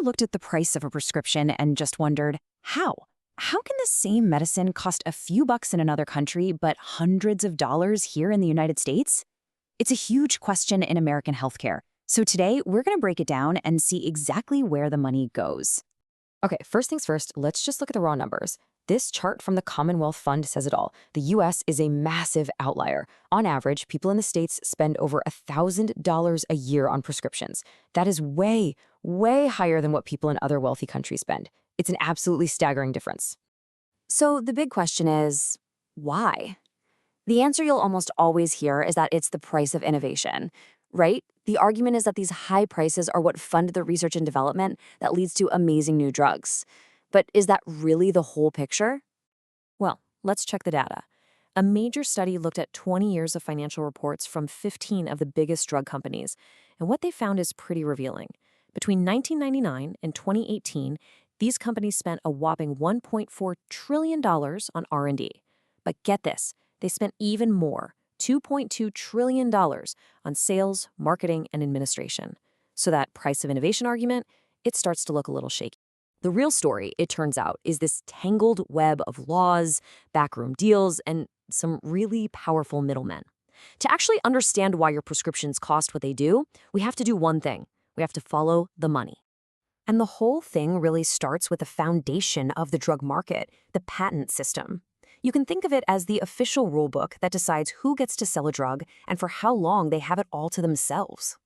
looked at the price of a prescription and just wondered, how? How can the same medicine cost a few bucks in another country but hundreds of dollars here in the United States? It's a huge question in American healthcare. So today, we're going to break it down and see exactly where the money goes. Okay, first things first, let's just look at the raw numbers. This chart from the Commonwealth Fund says it all. The US is a massive outlier. On average, people in the States spend over $1,000 a year on prescriptions. That is way, way higher than what people in other wealthy countries spend. It's an absolutely staggering difference. So the big question is, why? The answer you'll almost always hear is that it's the price of innovation, right? The argument is that these high prices are what fund the research and development that leads to amazing new drugs. But is that really the whole picture? Well, let's check the data. A major study looked at 20 years of financial reports from 15 of the biggest drug companies, and what they found is pretty revealing. Between 1999 and 2018, these companies spent a whopping $1.4 trillion on R&D. But get this, they spent even more, $2.2 trillion on sales, marketing, and administration. So that price of innovation argument, it starts to look a little shaky. The real story, it turns out, is this tangled web of laws, backroom deals, and some really powerful middlemen. To actually understand why your prescriptions cost what they do, we have to do one thing. We have to follow the money. And the whole thing really starts with the foundation of the drug market, the patent system. You can think of it as the official rulebook that decides who gets to sell a drug and for how long they have it all to themselves.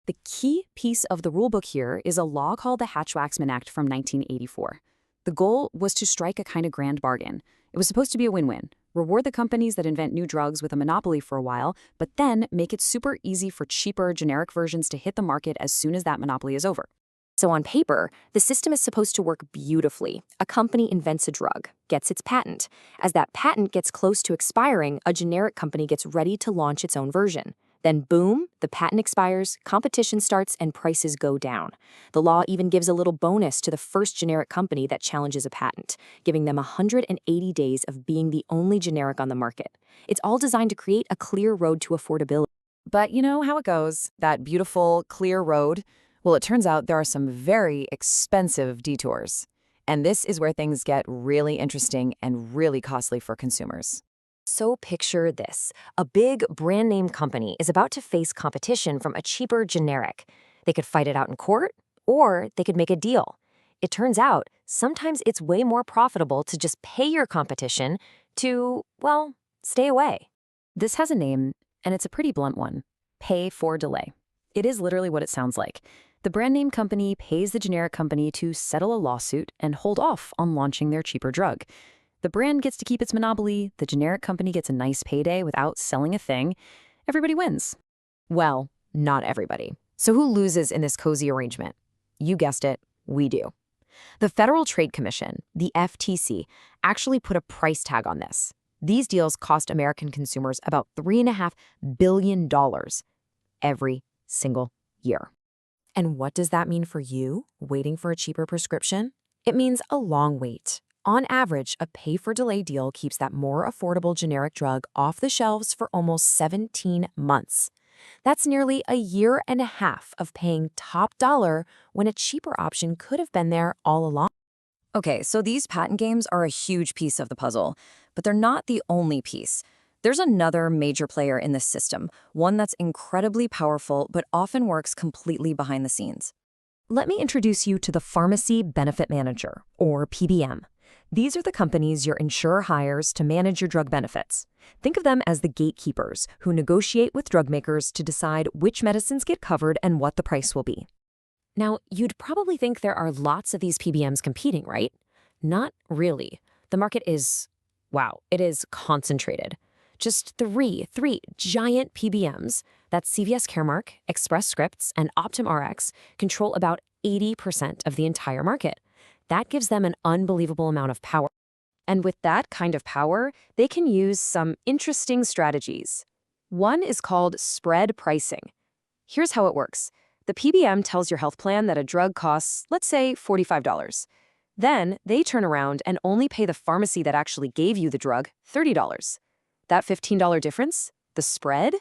The key piece of the rulebook here is a law called the Hatch-Waxman Act from 1984. The goal was to strike a kind of grand bargain. It was supposed to be a win-win. Reward the companies that invent new drugs with a monopoly for a while, but then make it super easy for cheaper, generic versions to hit the market as soon as that monopoly is over. So on paper, the system is supposed to work beautifully. A company invents a drug, gets its patent. As that patent gets close to expiring, a generic company gets ready to launch its own version. Then boom, the patent expires, competition starts, and prices go down. The law even gives a little bonus to the first generic company that challenges a patent, giving them 180 days of being the only generic on the market. It's all designed to create a clear road to affordability. But you know how it goes, that beautiful, clear road? Well, it turns out there are some very expensive detours. And this is where things get really interesting and really costly for consumers. So picture this. A big brand name company is about to face competition from a cheaper generic. They could fight it out in court, or they could make a deal. It turns out, sometimes it's way more profitable to just pay your competition to, well, stay away. This has a name, and it's a pretty blunt one. Pay for delay. It is literally what it sounds like. The brand name company pays the generic company to settle a lawsuit and hold off on launching their cheaper drug. The brand gets to keep its monopoly, the generic company gets a nice payday without selling a thing. Everybody wins. Well, not everybody. So who loses in this cozy arrangement? You guessed it, we do. The Federal Trade Commission, the FTC, actually put a price tag on this. These deals cost American consumers about $3.5 billion every single year. And what does that mean for you, waiting for a cheaper prescription? It means a long wait. On average, a pay-for-delay deal keeps that more affordable generic drug off the shelves for almost 17 months. That's nearly a year and a half of paying top dollar when a cheaper option could have been there all along. Okay, so these patent games are a huge piece of the puzzle, but they're not the only piece. There's another major player in this system, one that's incredibly powerful but often works completely behind the scenes. Let me introduce you to the Pharmacy Benefit Manager, or PBM. These are the companies your insurer hires to manage your drug benefits. Think of them as the gatekeepers who negotiate with drug makers to decide which medicines get covered and what the price will be. Now, you'd probably think there are lots of these PBMs competing, right? Not really. The market is, wow, it is concentrated. Just three giant PBMs, that's CVS Caremark, Express Scripts, and Optum Rx, control about 80% of the entire market. That gives them an unbelievable amount of power. And with that kind of power, they can use some interesting strategies. One is called spread pricing. Here's how it works. The PBM tells your health plan that a drug costs, let's say, $45. Then they turn around and only pay the pharmacy that actually gave you the drug $30. That $15 difference, the spread?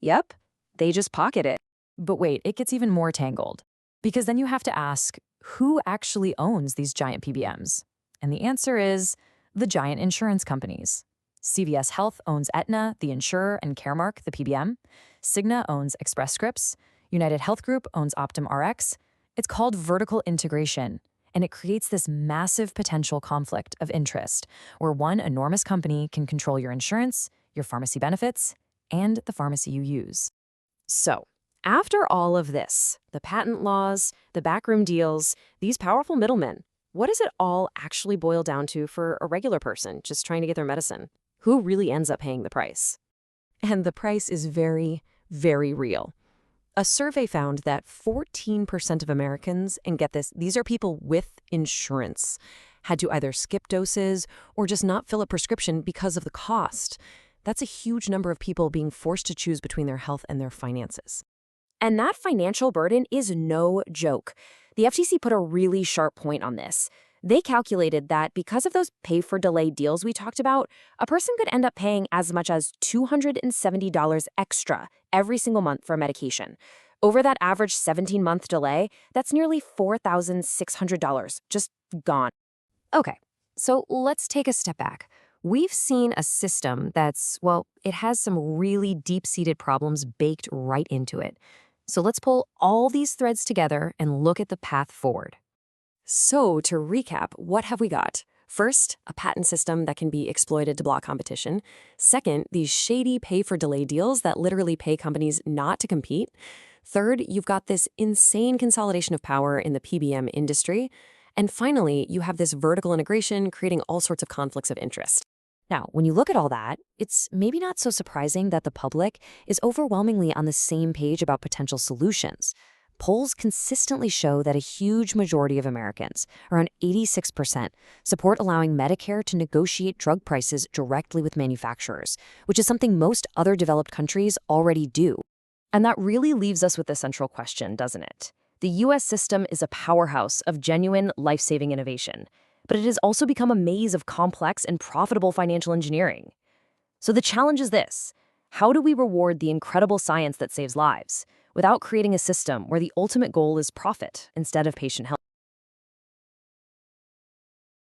Yep, they just pocket it. But wait, it gets even more tangled. Because then you have to ask, who actually owns these giant PBMs? And the answer is the giant insurance companies. CVS Health owns Aetna, the insurer, and Caremark, the PBM. Cigna owns Express Scripts. United Health Group owns Optum Rx. It's called vertical integration, and it creates this massive potential conflict of interest where one enormous company can control your insurance, your pharmacy benefits, and the pharmacy you use. So, after all of this, the patent laws, the backroom deals, these powerful middlemen, what does it all actually boil down to for a regular person just trying to get their medicine? Who really ends up paying the price? And the price is very, very real. A survey found that 14% of Americans, and get this, these are people with insurance, had to either skip doses or just not fill a prescription because of the cost. That's a huge number of people being forced to choose between their health and their finances. And that financial burden is no joke. The FTC put a really sharp point on this. They calculated that because of those pay-for-delay deals we talked about, a person could end up paying as much as $270 extra every single month for medication. Over that average 17-month delay, that's nearly $4,600, just gone. Okay, so let's take a step back. We've seen a system that's, well, it has some really deep-seated problems baked right into it. So let's pull all these threads together and look at the path forward. So to recap, what have we got? First, a patent system that can be exploited to block competition. Second, these shady pay-for-delay deals that literally pay companies not to compete. Third, you've got this insane consolidation of power in the PBM industry. And finally, you have this vertical integration creating all sorts of conflicts of interest. Now, when you look at all that, it's maybe not so surprising that the public is overwhelmingly on the same page about potential solutions. Polls consistently show that a huge majority of Americans, around 86%, support allowing Medicare to negotiate drug prices directly with manufacturers, which is something most other developed countries already do. And that really leaves us with the central question, doesn't it? The U.S. system is a powerhouse of genuine, life-saving innovation, but it has also become a maze of complex and profitable financial engineering. So the challenge is this: how do we reward the incredible science that saves lives without creating a system where the ultimate goal is profit instead of patient health?